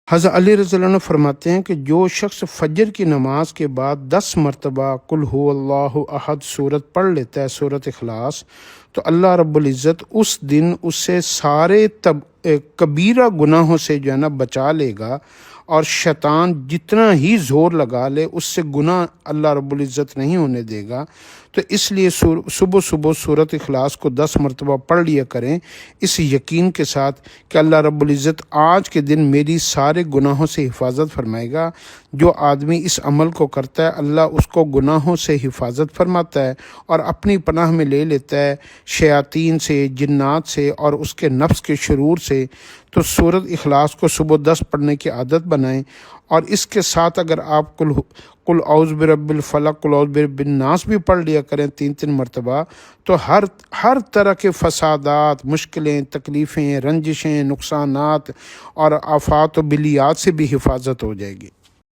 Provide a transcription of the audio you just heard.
حضرت علی رضی اللہ عنہ فرماتے ہیں کہ جو شخص فجر کی نماز کے بعد 10 مرتبہ قل هو اللہ احد سورت پڑھ لیتا ہے، سورت اخلاص، تو اللہ رب العزت اس دن اسے سارے کبیرہ گناہوں سے جو ہے نا بچا لے گا، اور شیطان جتنا ہی زور لگا لے اس سے گناہ اللہ رب العزت نہیں ہونے دے گا۔ تو اس لیے صبح صبح سورت اخلاص کو 10 مرتبہ پڑھ لیا کریں، اس یقین کے ساتھ کہ اللہ رب العزت آج کے دن میری سارے گناہوں سے حفاظت فرمائے گا۔ جو آدمی اس عمل کو کرتا ہے اللہ اس کو گناہوں سے حفاظت فرماتا ہے اور اپنی پناہ میں لے لیتا ہے شیاطین سے، جنات سے اور اس کے نفس کے شرور سے۔ تو سورت اخلاص کو صبح 10 پڑھنے کی عادت بنائیں، اور اس کے ساتھ اگر آپ قل اعوذ برب الفلق، قل اعوذ برب الناس بھی پڑھ لیا کریں 3 مرتبہ، تو ہر طرح کے فسادات، مشکلیں، تکلیفیں، رنجشیں، نقصانات اور آفات و بلیات سے بھی حفاظت ہو جائے گی۔